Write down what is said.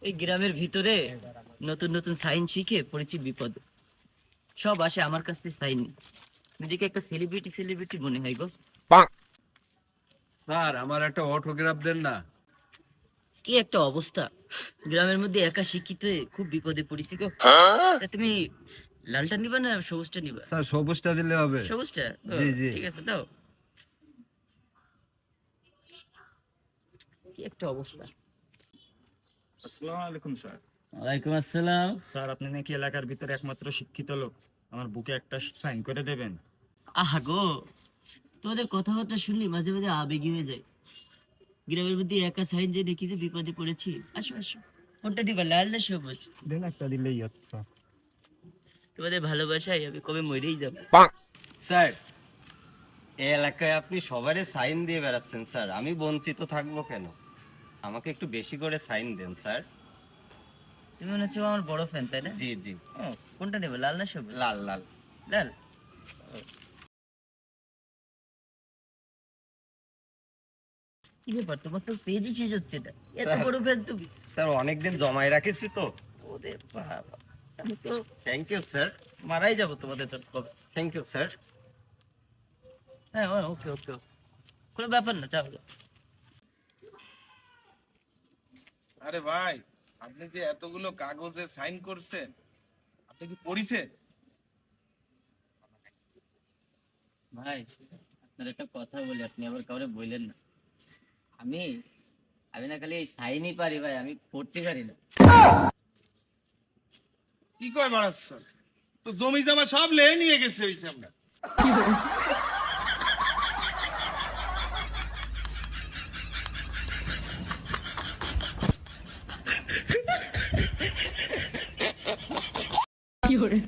এই গ্রামের ভিতরে নতুন নতুন সাইন শিখে পড়েছি বিপদ। সব আসে আমার কাছ থেকে সাইন। নিজেকে একটা সেলিব্রিটি সেলিব্রিটি মনে হয় গো। স্যার আমার একটা অটোগ্রাফ দেন না। কি একটা অবস্থা, গ্রামের মধ্যে একা শিক্ষিত হয়ে খুব বিপদে পড়েছি গো। তা তুমি লালটা নিবা না সবুজটা নিবা? স্যার সবুজটা দিলে হবে। সবুজটা? ও, জি জি। ঠিক আছে দাও। কি একটা অবস্থা। আসসালামু আলাইকুম স্যার। ওয়ালাইকুম আসসালাম। স্যার আপনি নাকি এলাকার ভিতরে একমাত্র শিক্ষিত লোক, আমার বুকে একটা সাইন করে দেবেন। আহা গো, তোমাদের কথাবার্তা শুনলি মাঝে মাঝে আবেগী হয়ে যায়। গ্রামের মধ্যে একা সাইন যে দেখি যে বিপদে পড়েছি। আসো আসো, কোনটা দিবা, লাল না সবুজ? দেন একটা দিলেই হচ্ছে। তোমাদের ভালোবাসায় আমি কবে মরেই যাবো। স্যার এই এলাকায় আপনি সবারই সাইন দিয়ে বেড়াচ্ছেন স্যার, আমি বঞ্চিত থাকবো কেন? আমাকে একটু বেশি করে সাইন দেন স্যার। তুমি মনে হচ্ছে আমার বড় ফ্যান, তাই না? জি জি। ও, কোনটা নেবে, লাল না সবুজ? লাল লাল। লাল। ও। কি ব্যাপার, তোমার তো পেজই শেষ হচ্ছে না, এত স্যার। বড় ফ্যান তুমি? স্যার অনেকদিন জমায় রাখেছি তো। ওরে বাবা, আমি তো থ্যাংক ইউ স্যার। মারাই যাবো তোমাদের তো কবে। Thank you sir. হ্যাঁ ওকে ওকে, কোনো ব্যাপার না, যাও যাও। আরে ভাই, আপনি যে এতগুলো কাগজে সাইন করছেন, আপনি কি পড়িছেন? ভাই, আপনার একটা কথা বলি, আপনি আবার কাউরে বললেন না। আমি আমি না খালি এই সাইনই পারি ভাই, আমি পড়তে পারি না। কি কয় বাড়াচ্ছ? তো জমি জমা সব লেয়ে নিয়ে গেছে হইছে আমরা। কি hore